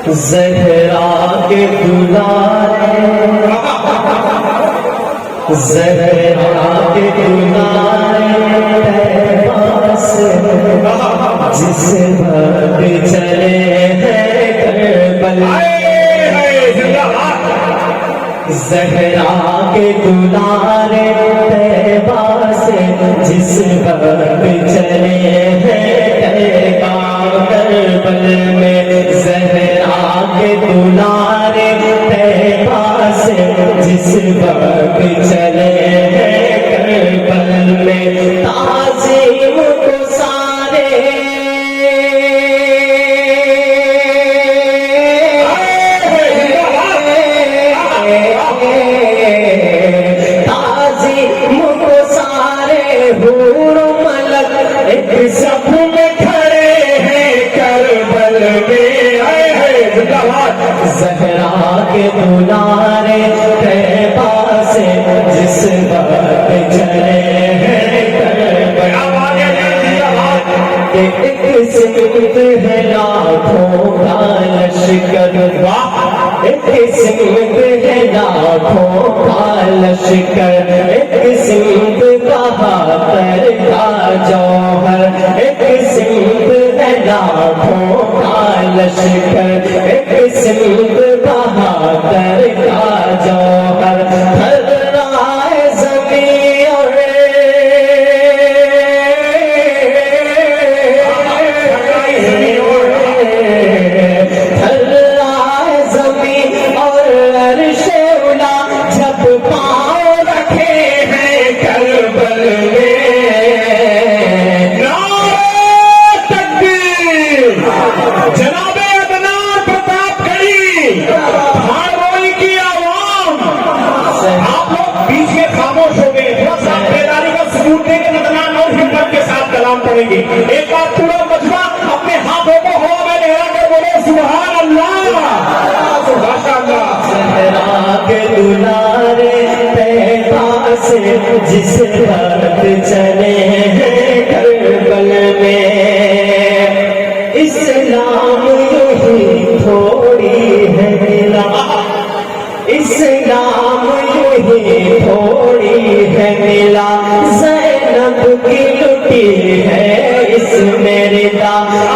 ज़हरा के दुलारे, ज़हरा के दुलारे तैबा से जिस वक्त चले हैं करबल। ज़हरा के दुलारे तैबा से जिस वक्त चले हैं तैबा करबल में। ज़हरा के दुलारे तैबा से जिस वक्त चले हैं करबल में। ताज़ीम को सारे ताज़ीम को सारे हूर मलक एक सफ में खड़े हैं करबल में। ज़हरा के दुलारे तैबा से जिस वक्त चले हैं करबल। एक सिमत है लाखों का लश्कर, एक सिमत है लाखों का लश्कर। एक सिमत बहादुर का जौहर, एक सिमत है लाखों का लश्कर। एक सिमत बहादुर का जौहर। हर राह ज़मीं और हर राह ज़मीं और अर्शे उला जब पाँव रखे हैं करबल में। नारे तकबीर, जनाबे अदनान प्रतापगढ़ी, भाड़ोई की आवाम। आप लोग बीच में खामोश हो गए, थोड़ा सा बेदारी का सबूत देंगे, अदनान और हिम्मत के साथ कलाम पढ़ेंगे। एक बार पूरा मजमा अपने हाथों को हवा में लहरा कर बोले सुभान अल्लाह, माशाअल्लाह। ज़हरा के दुलारे तैबा से जिस वक्त चले हैं करबल में। इस्लाम यही थोड़ी है मिला, इस्लाम यही थोड़ी है मिला। ज़ैनब की लुटी है इसमें रिदा,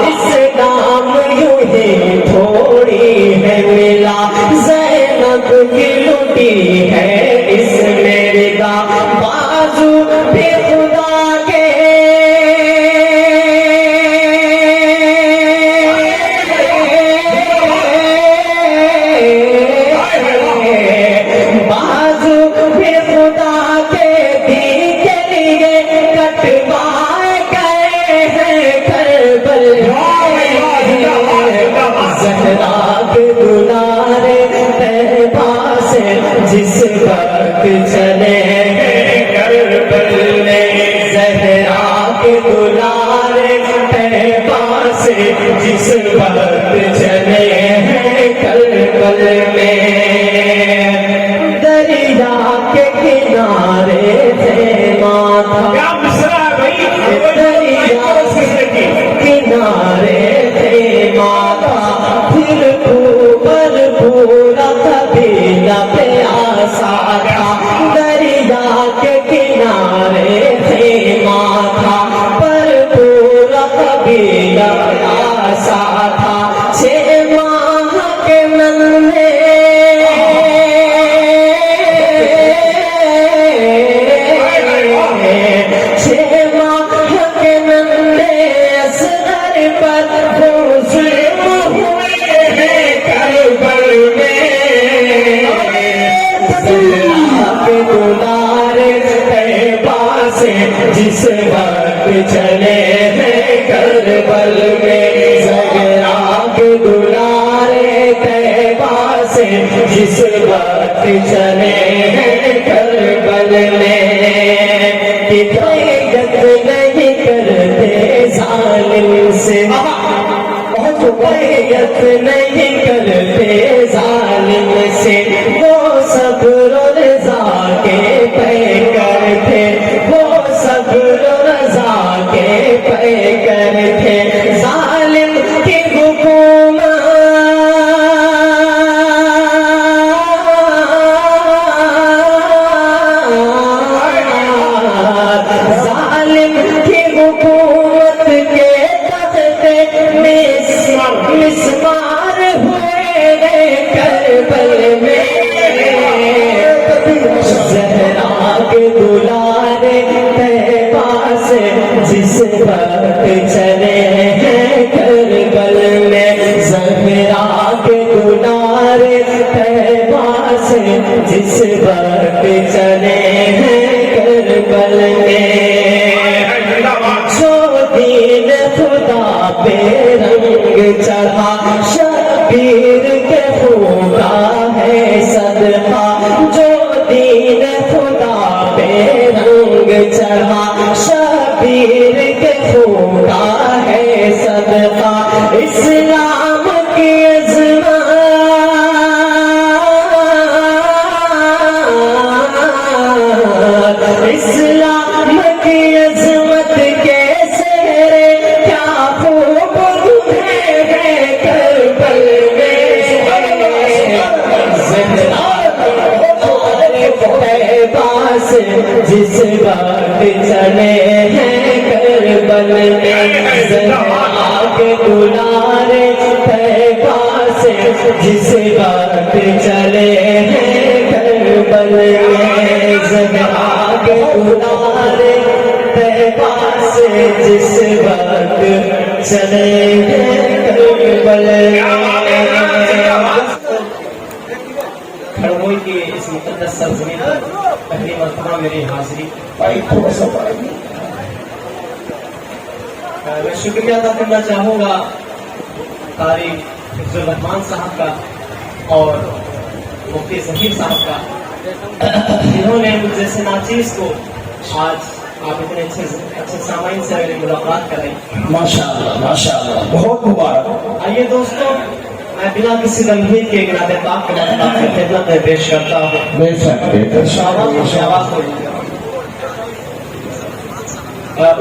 इस्लाम यही थोड़ी है मिला। ज़ैनब की लुटी है इसमें रिदा। बाजू पे खुदा के बाजू पे खुदा के दी के लिए कटवाए गए हैं करबल। ज़हरा के दुलारे तैबा से जिस वक्त चले हैं करबल में। ज़हरा के दुलारे तैबा से जिस वक्त चले हैं करबल में। दरिया के किनारे थे माथा, दरिया के किनारे थे माथा। फिर ऊपर पूरा कभी न प्यासा था। दरिया के किनारे थे माथा, पर पूरा कभी न प्यासा था। 6 माह के नन्हे जिस वक्त चले हैं करबल में। ज़हरा के दुलारे तैबा से जिस वक्त चले हैं करबल में। हिदायत नहीं करते जालिम से, हिदायत नहीं करते जालिम से। वो सब रज़ा के पैकर थे, वो सब रज़ा के पैकर थे। जालिम की हुकूमत शुमार हुए करबल में, ज़हरा के दुलारे तैबा से जिस वक्त चले हैं करबल में, ज़हरा के दुलारे तैबा से जिस वक्त चले हैं करबल में, जो दीन खुदा पे रंग चढ़ा शबीर के खुदा है सदका, जो दीन खुदा पे रंग चढ़ा शबीर के खुदा है सदका, इस्लाम की अज़मत, इस्लाम की अज़मत के सेहरे क्या खूब है करबल में, तैबा से जिस वक्त चले हैं करबल में, ज़हरा के दुलारे तैबा से जिस वक्त चले हैं करबल में, ज़हरा के दुलारे तैबा से जिस वक्त चले हैं करबल में। खरगोई की इस मुक़द्दस सरज़मीन पर पहली मरतबा मेरी हाजिरी। मैं शुक्रिया अदा करना चाहूँगा कारी हिफ्ज़ुर रहमान साहब का और मुफ्ती ज़हीर साहब का, जिन्होंने मुझ जैसे नाचीज़ को आज आप इतने अच्छे सामाइन से मेरी मुलाकात करें। माशाअल्लाह माशाअल्लाह, बहुत मुबारक। आइए दोस्तों, मैं बिना किसी तमहीद के गिनाते पाक के मतलब की खिदमत में पेश करता हूँ।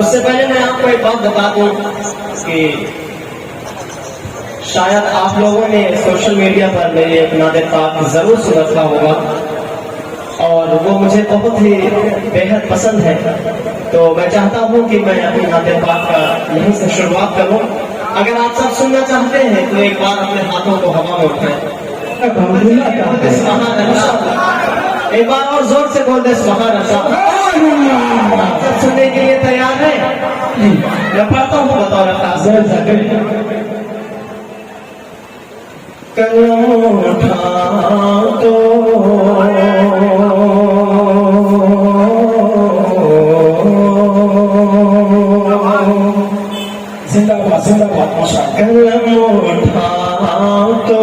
उससे पहले मैं आपको एक बात बता दूं कि शायद आप लोगों ने सोशल मीडिया पर मेरे नादे पाक जरूर सुन रखा होगा और वो मुझे बहुत ही बेहद पसंद है, तो मैं चाहता हूँ कि मैं अपनी नादे पाक का यहीं से शुरुआत करूँ। अगर आप सब सुनना चाहते हैं तो एक बार अपने हाथों को हवा में उठाएं, एक बार और जोर से बोल दे सुभान अल्लाह। सब सुनने के लिए तैयार है? मैं पढ़ता हूँ बतौर खास। कलम उठा तो जिंदाबाद जिंदाबाद माशाअल्लाह। कलम उठा तो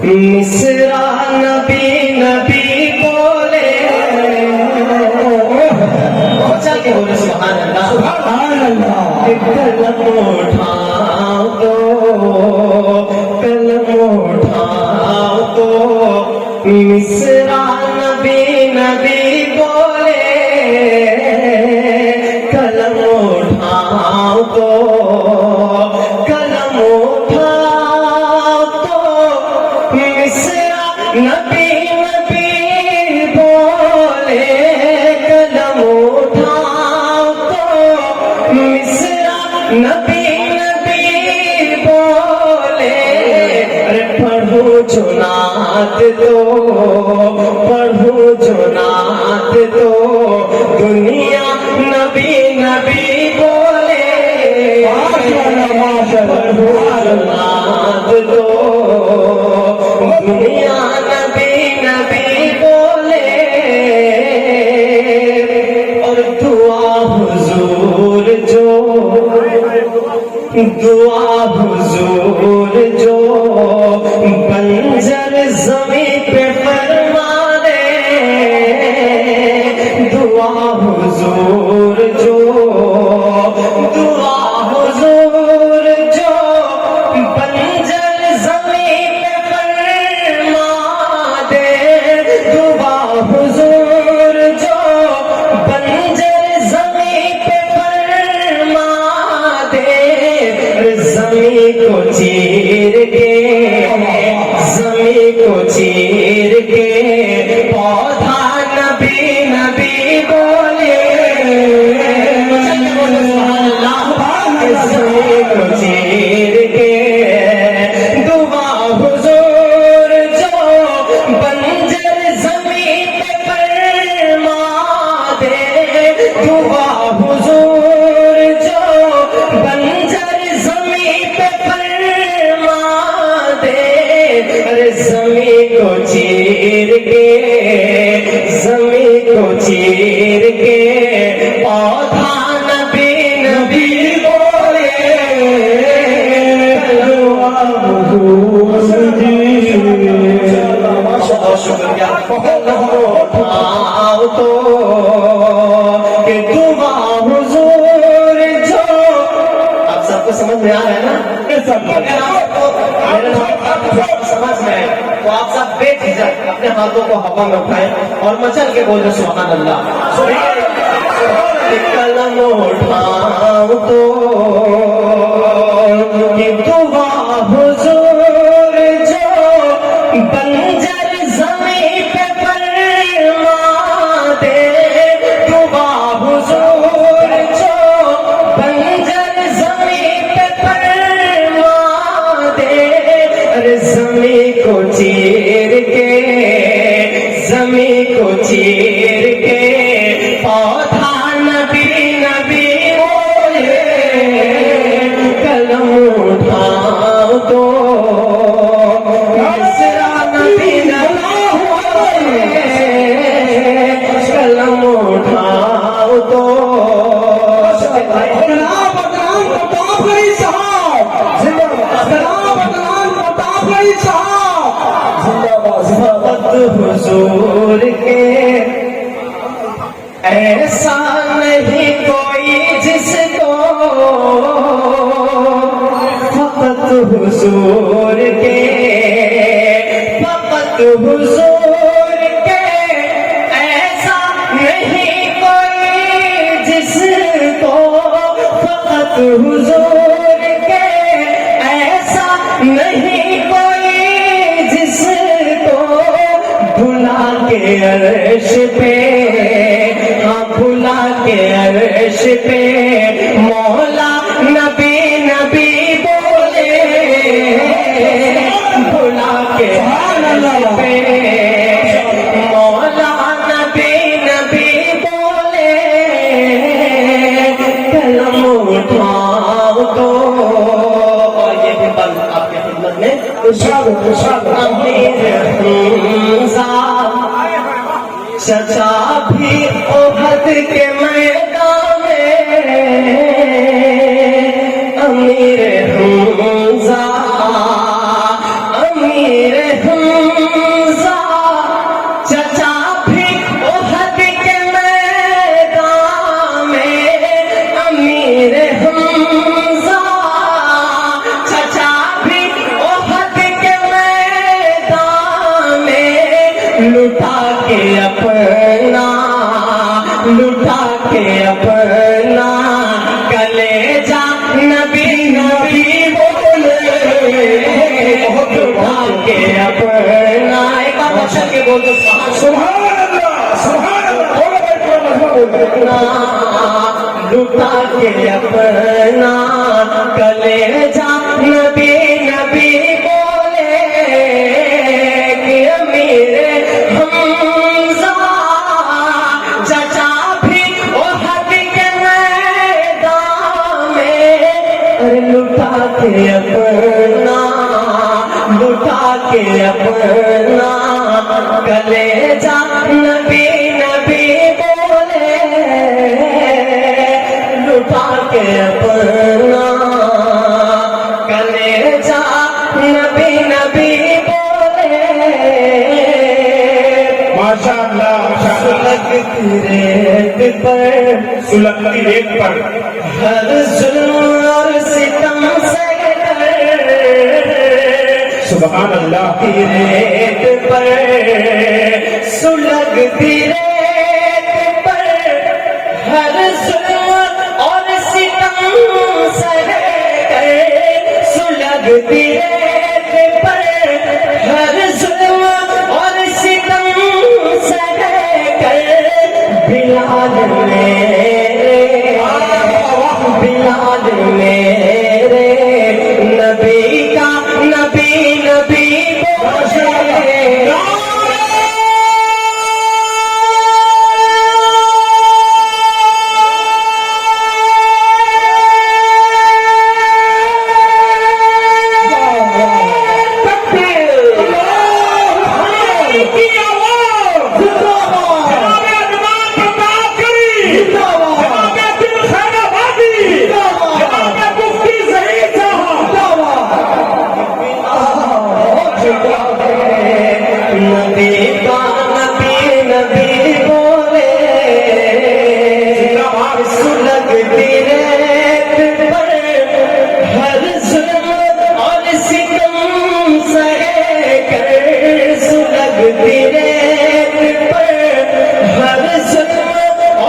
मिसरा नबी नबी बोले, चल के बोले सुभान अल्लाह सुभान अल्लाह। कलम उठा तो, कलम उठा तो मिसरा नबी नबी बोले, कलम उठा तो, कलम उठा तो मिसरा नबी नबी बोले, कलम उठा तो मिसरा नबी नबी बोले, अरे पढ़ो जो नात तो, पढ़ो जो नात तो दुनिया नबी नबी बोले, पढ़ो जो नात तो दुनिया नबी नबी बोले, और दुआ हुजूर जो, दुआ हुजूर जो बंजर ज़मीं पे फरमाने, दुआ हुजूर जो, दुआ हुजूर जो बंजर ज़मीं पे फरमा दे, दुआ हुजूर जो बंजर ज़मीं पे फरमा दे, ज़मीं को चीर के, ज़मीं को चीर चीर के, जमीन को चीर के, पौधा नबी नबी बोले, बहुत शुक्रिया। उठाओ तो कि दुआ हुजूर जो, आप सबको समझ में आ रहा है ना? समझ में आए तो आप सब बेझिझक अपने हाथों को हवा में उठाएं और मचल के बोल दो सुभान अल्लाह। कलम उठाओ तो कि दुआ हुजूर जो बंजर ज़मीं पे फरमा दे, दुआ हुजूर जो बंजर ज़मीं पे फरमा दे, अरे ज़मीं को चीर के, ज़मीं को चीर के, पौधा नबी नबी बोले, कलम उठाओ तो मिस्रा नबी नबी बोले, कलम उठाओ तो हुजूर के ऐसा नहीं कोई जिसको, फकत हुजूर के, फकत हुजूर के ऐसा नहीं कोई जिसको, फकत हुजूर के ऐसा नहीं कोई जिसको, भुला के अर्श पे, हाँ भुला के अर्श पे, मौला नबी नबी बोले, भुला के अर्श पे, मौला नबी नबी बोले, कलम उठाओ तो, और ये भी बंद आपके खिदमत में चचा भी ओहद के मैदान में, अमीर हमजा, अमीर हमजा, चचा भी ओहद के मैदान में, अमीर हमजा, चचा भी ओहद के मैदान में, लुटा के अपना, लुटा के अपना कलेजा नबी नबी बोले, लुटा के अपना, एक बार बशर के बोल दो सुभान अल्लाह, सुभान अल्लाह, लुटा के अपना कलेजा नबी नबी बोले, कि अमीर हमजा, चचा भी ओहद के मैदान में, अरे लुटा के अपना, लुटा के अपना कलेजा नबी नबी बोले, लुटा के अपना कलेजा नबी नबी बोले, माशाअल्लाह, माशाअल्लाह। सुलगती रेत पर, सुलगती रेत पर हर जुल्म और सितम से डर, सुभान अल्लाह। रेत पर, सुलगती रेत पर, हर जुल्म और सितम से डर, सुलगती रेत पर, हर जुल्म और सितम से डर, बिलाल मेरे, बिलाल मेरे नबी का नबी नबी बोले, नबी का नबी नबी बोले सुलगती रेत पर हर जुल्म और सितम सहे कर सुलगती रेत पर हर जुल्म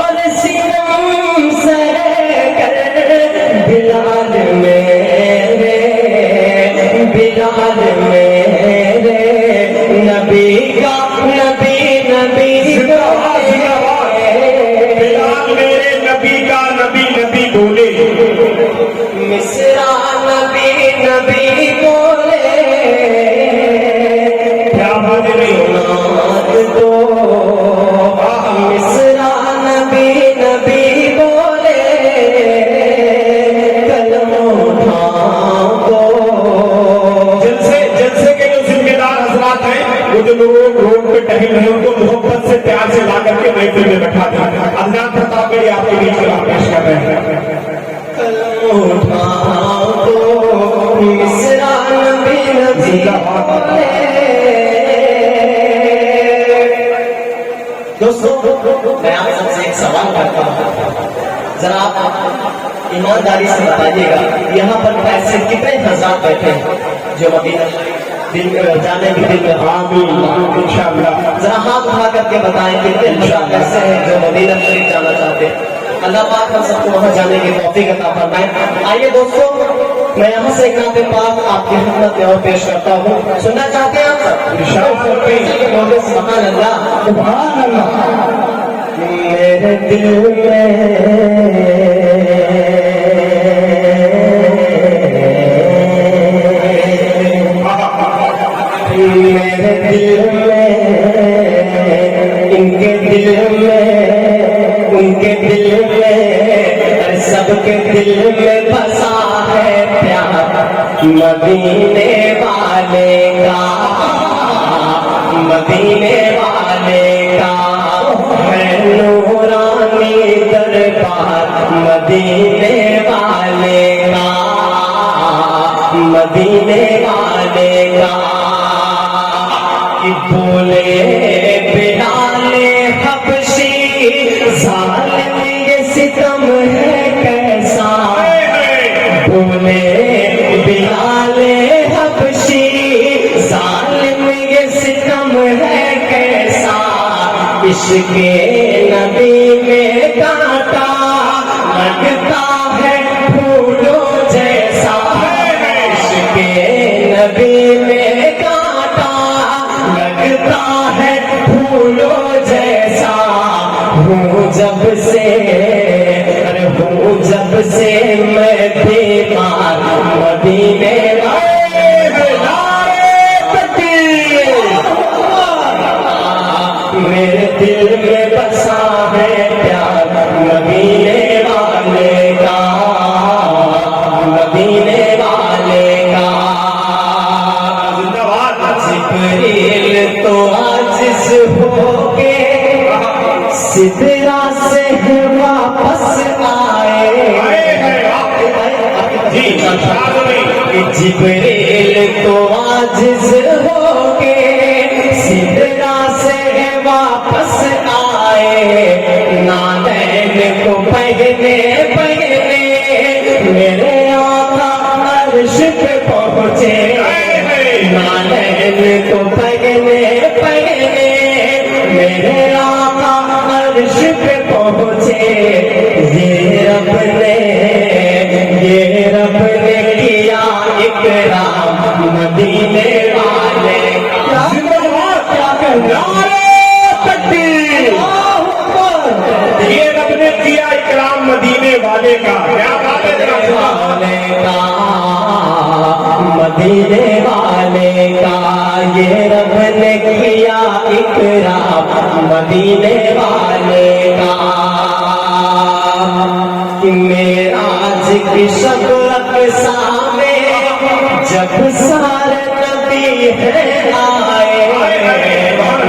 और सितम सहे कर बिलाल मेरे नबी का नबी नबी बिलाल मेरे नबी का नबी नबी बोले मिसरा नबी नबी बोले क्या बात है नाद दो मिसरा नबी नबी बोले कलम उठा दो जलसे के जो जिम्मेदार हजरात हैं वो जो लोग रोड पे टहल रहे हैं उनको मोहब्बत से प्यार से ला करके महफिल में बैठा दें। अदनान प्रतापगढ़ी आपके बीच में पेश कर रहे हैं। मिसरा नबी नबी दोस्तों मैं आप सबसे एक सवाल करता हूँ, जरा आप ईमानदारी से बताइएगा यहाँ पर पैसे कितने हजार बैठे हैं जो मदीना दिन जाने के दिन में आमीन इंशाअल्लाह। जरा हाथ उठा करके बताएं कितने हजार ऐसे हैं जो मदीना शरीफ जाना चाहते हैं। अल्लाह पाक हम सबको वहां जाने की तौफीक अता फरमाए। आइए दोस्तों मैं यहाँ से एक नाते पाक आपकी खिदमत में और पेश करता हूँ। सुनना चाहते हैं आप सब? सुभान अल्लाह सुभान अल्लाह। मेरे दिल में मेरे दिल में इनके दिल में उनके दिल में सबके दिल में बसा है प्यार मदीने वाले का मदीने वाले का है नूरानी दरबार मदीने वाले का मदीने वाले का बोले बिलाले हबशी जालिम ये सितम है कैसा बोले बिलाले हबशी जालिम ये सितम है कैसा इश्के नबी में कांटा लगता है फूलों जैसा इश्के नबी में लगता है फूलों जैसा हूँ जब से अरे हूँ जब से मैं बीमार मदीने मेरे दिल में बसा है प्यार मदीने वाले का मदीने वाले का जिब्रील तो आजिज़ होके सिदरा से वापस आए जिब्रील तो आजिज़ होके सिदरा से वापस आए नादैन को पहने पहने मेरे आका अर्श पे पहुंचे नादैन को पहने पहने मेरे आका अर्श पे पहुंचे ये रब ने किया इकराम मदीने वाले क्या कहना ये रब ने किया इकराम मदीने वाले का। क्या बात है वाले का मदीने वाले का ये रब ने किया इकराम मदीने वाले का मेराज की शब सामने जब सारे नबी है आए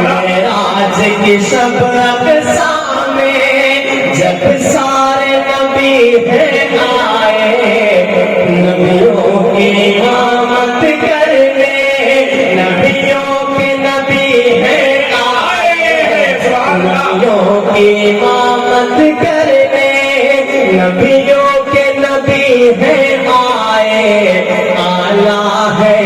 मेराज की शब सामने जब सारे नबी है आए नबियों की आमद करने नबी इमामत करने नबियों के नबी है आए, आला है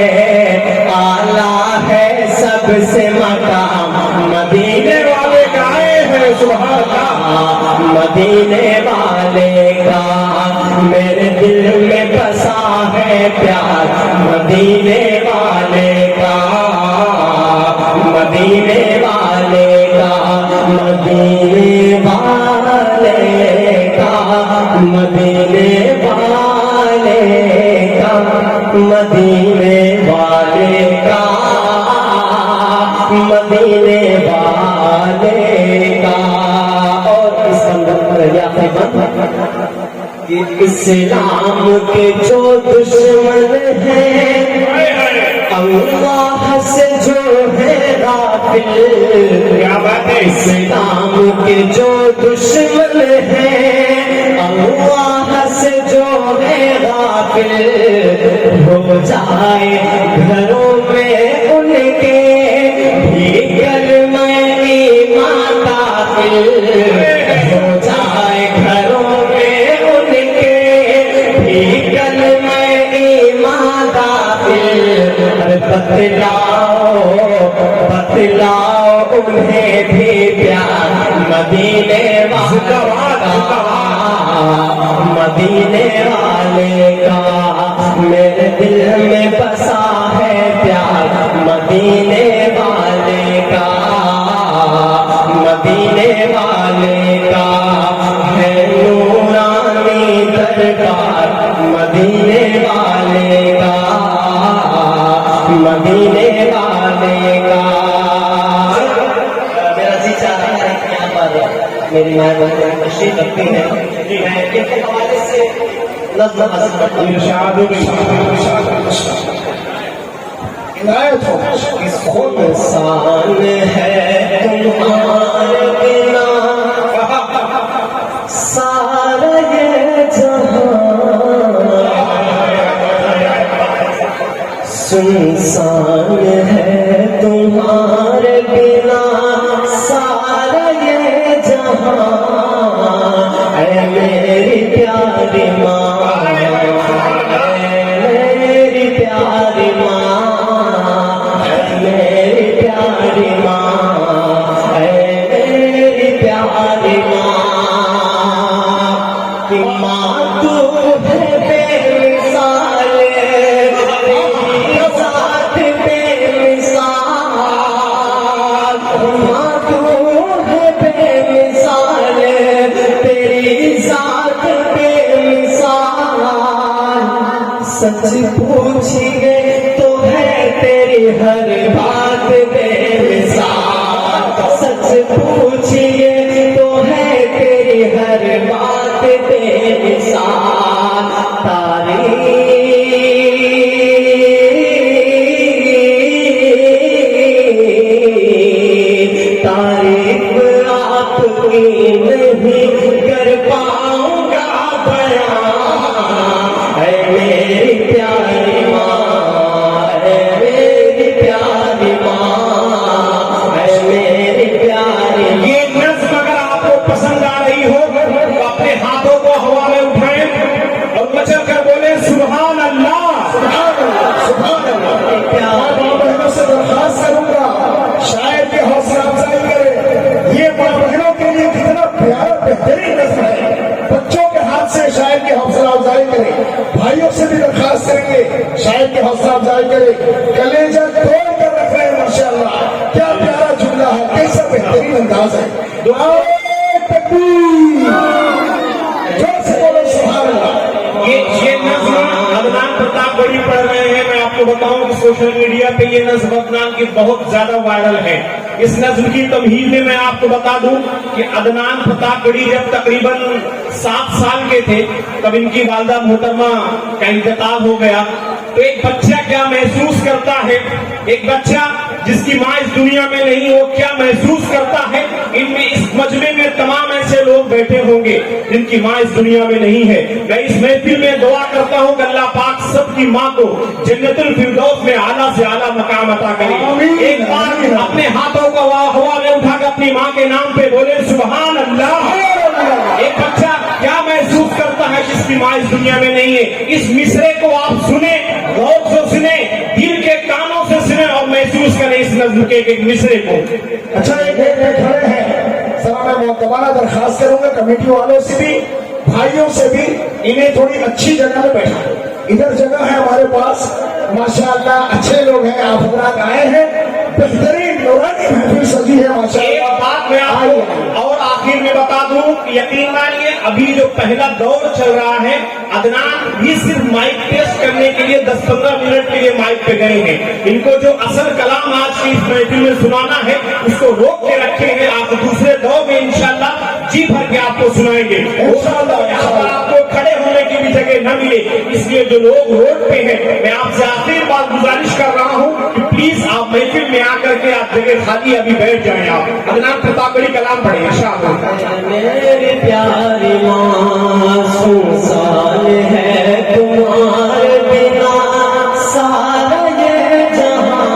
सबसे मकाम मदीने वाले गाए हैं सुभान अल्लाह। मदीने वाले का मेरे दिल में बसा है प्यार, मदीने वाले का, मदीने वाले का, मदीने वाले का, मदीने वाले का, मदीने वाले का, मदीने वाले का। और इस बंदर पर कि इस्लाम के जो दुश्मन हैं अल्लाह से जो है गाफिल, क्या बात है। इस्लाम के जो दुश्मन हैं अल्लाह से जो है गाफिल, हो जाए घरों में उनके भी कलमा ईमान दाखिल, हो जाए घरों में उनके भी कलमा ईमान दाखिल। अरे बतलाओ उन्हें भी प्यार मदीने वाला, मदीने वाले का मेरे दिल में बसा है प्यार, मदीने वाले का, मदीने वाले का है नूरानी दरबार, मदीने वाले का, मदीने वाले का। मेरा जी चाहता है कि यहाँ पर मेरी माँ बहन तशरीफ रखती है, मैं इनके हवाले से नज़्म अर्ज़ करता हूँ। इरशाद इनायत हो इस खुमसान है तुम्हारे बिना सारा ये जहां, सुनसान है तुम्हारे बिना सारा ये जहां, ऐ मेरी प्यारी माँ, ऐ मेरी प्यारी माँ, ऐ मेरी प्यारी माँ, ऐ मेरी प्यारी माँ। कि माँ तू है बेमिसाल, तेरी ज़ात बेमिसाल, माँ तू है बेमिसाल, तेरी ज़ात बेमिसाल। सच पूछिए तो है तेरी हर बात बेमिसाल, सच पूछिए तो है तेरी हर बात बेमिसाल। तारीफ आपकी नहीं कर पाऊंगा बयां, ऐ मेरी प्यारी माँ, ऐ मेरी प्यारी माँ, ऐ मेरी प्यारी माँ। ये नज़्म अगर आपको पसंद आ रही हो तो अपने हाथों को हवा में उठाएं और मचल कर बोले सुभान अल्लाह, सुभान अल्लाह, सुभान अल्लाह। मैं माँ बहनों से दरख्वास्त करूंगा शायर की हौसला अफजाई करें। ये माँ बहनों के लिए कितना प्यारा बेहतरीन नज़्म है, बच्चों के हाथ से शायर की हौसला अफजाई करें। भाइयों से भी दरख्वास्त करेंगे शायर की हौसला अफजाई करें। कलेजा तोड़ कर रख रहे हैं माशाअल्लाह, क्या प्यारा जुमला है, कैसा बेहतरीन अंदाज है। दुआ तकबीर, जोर से बोलो सुभान अल्लाह। ये नज़्म अदनान प्रताप गढ़ी पढ़ रहे हैं। मैं आपको बताऊं कि सोशल मीडिया पे ये नज़्म अदनान की बहुत ज्यादा वायरल है। इस नज़्म की तमहीद में मैं आपको बता दूं कि अदनान प्रताप गढ़ी जब तकरीबन 7 साल के थे तब इनकी वालिदा मोहतरमा का इंतकाल हो गया। तो एक बच्चा क्या महसूस करता है, एक बच्चा जिसकी माँ इस दुनिया में नहीं, वो क्या महसूस करता है। इनमें इस मजमे में तमाम ऐसे लोग बैठे होंगे जिनकी माँ इस दुनिया में नहीं है। मैं इस महफिल में दुआ करता हूँ कि अल्लाह पाक सबकी माँ को जन्नतुल फिरदौस में आला से आला मकाम अता करे। एक बार अपने हाथों को हवा में उठाकर अपनी माँ के नाम पे बोले सुभान अल्लाह। की माँ इस दुनिया में नहीं है। इस मिसरे को आप सुने, गौर से सुने, दिल के कानों से सुने और महसूस करें इस नज्म के एक मिसरे को। अच्छा, एक खड़े हैं सर, मैं मुतबाना दरखास्त करूंगा कमेटी वालों से भी, भाइयों से भी, इन्हें थोड़ी अच्छी जगह में बैठा। इधर जगह है हमारे पास, माशाअल्लाह अच्छे लोग हैं, आप हजरात आए हैं, बेहतरीन नूरानी महफिल सजी है एक माशाअल्लाह। बात मैं आपको और आखिर में बता दूं कि यकीन मानिए अभी जो पहला दौर चल रहा है, अदनान भी सिर्फ माइक टेस्ट करने के लिए 10-15 मिनट के लिए माइक पे गए हैं। इनको जो असल कलाम आज की इस महफिल में सुनाना है उसको रोक के रखे हैं। आप दूसरे दौर में इंशाल्लाह जी भर के आपको सुनाएंगे। यहाँ पर आपको खड़े होने की भी जगह न मिले, इसलिए जो लोग रोड पे हैं, मैं आपसे आखिरी बार गुजारिश कर रहा हूँ कि प्लीज आप महफिल में आकर के आप जगह खाली अभी बैठ जाएं। आप अदनान प्रताप अली कलाम पढ़े इंशाअल्लाह। मेरे प्यारी मासूम साल है तुम्हारे बिना सारा ये जहां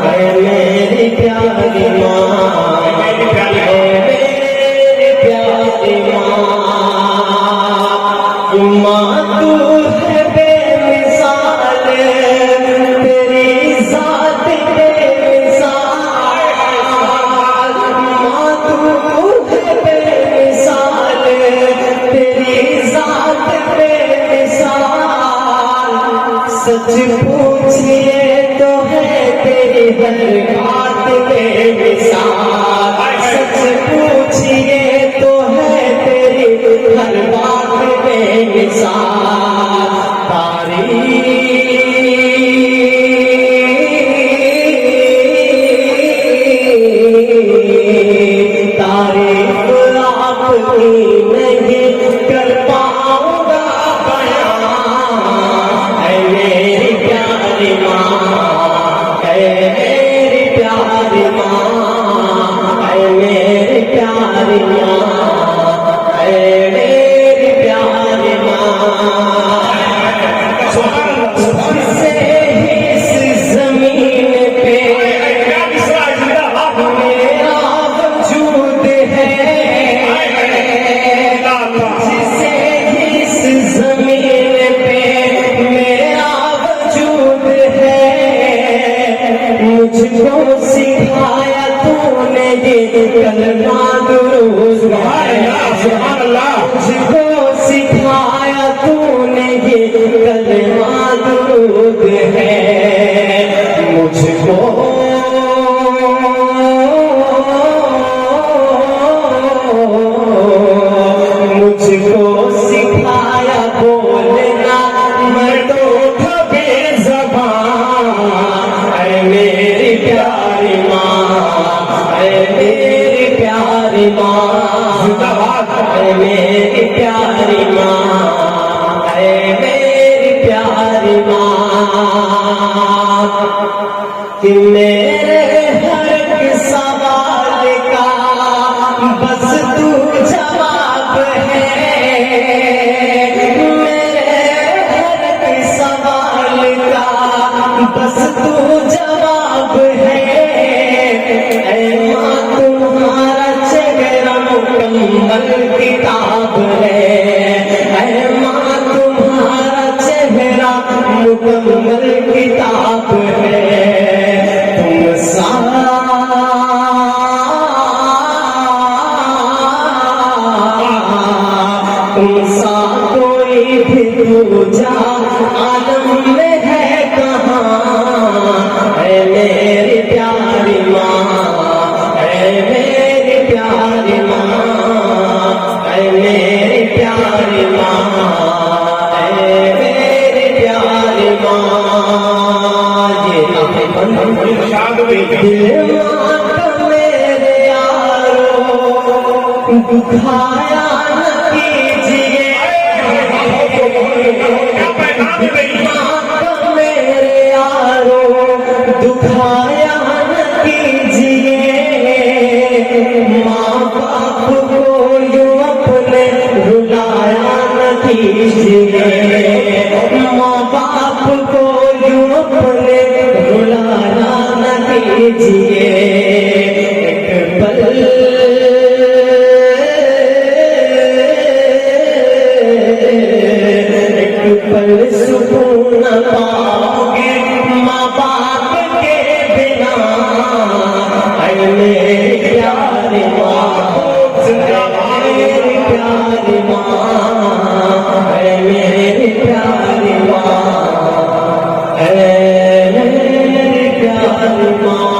है। मेरी प्यारी माँ, मेरी प्यारी माँ, मेरी प्यारी माँ तू है बेमिसाल, तेरी जात बेमिसाल। माँ तू है बेमिसाल, तेरी जात बेमिसाल। सच पूछिए तो है तेरी हर बात बेमिसाल। सच पूछिए तो है तेरी हर बात बेमिसाल। तारीफ आपकी नहीं कर पाऊंगा बयां। है मेरी प्यारी माँ, है मेरी प्यारी माँ, है मेरी प्यारी माँ, है मेरी प्यारी माँ। से इस जमीन पे मेरा वजूद है, जिसे इस जमीन पे मेरा वजूद है। मुझको सिखाया तूने ये कलमा दुरूद है। मुझको सिखाया तूने ये कलमा दुरूद है। मुझको सिखाया बोलना मैं तो था बेज़बान। है मेरी प्यारी माँ, है मेरी प्यारी माँ, है मेरी प्यारी माँ, है मेरी प्यारी माँ। कि मेरे हर एक सवाल का बस तू जवाब है। मेरे हर एक सवाल का बस तू जवाब है। ऐ माँ तुम्हारा चेहरा मुकम्मल किताब है। ऐ माँ तुम्हारा चेहरा मुकम्मल किताब है। तुम सा कोई भी दूजा आलम में है कहाँ। है मेरी प्यारी माँ, है मेरी प्यारी माँ, है मेरी प्यारी माँ, है मेरी प्यारी माँ। ये दिल माँ मेरे यारो दुखाया न कीजिए। मेरे यारो दुखाया न कीजिए। माँ बाप को यूं अपने रुलाया न कीजिए। माँ बाप को यूं अपने रुलाया न कीजिए। एक पल ऐ मेरे प्यार माँ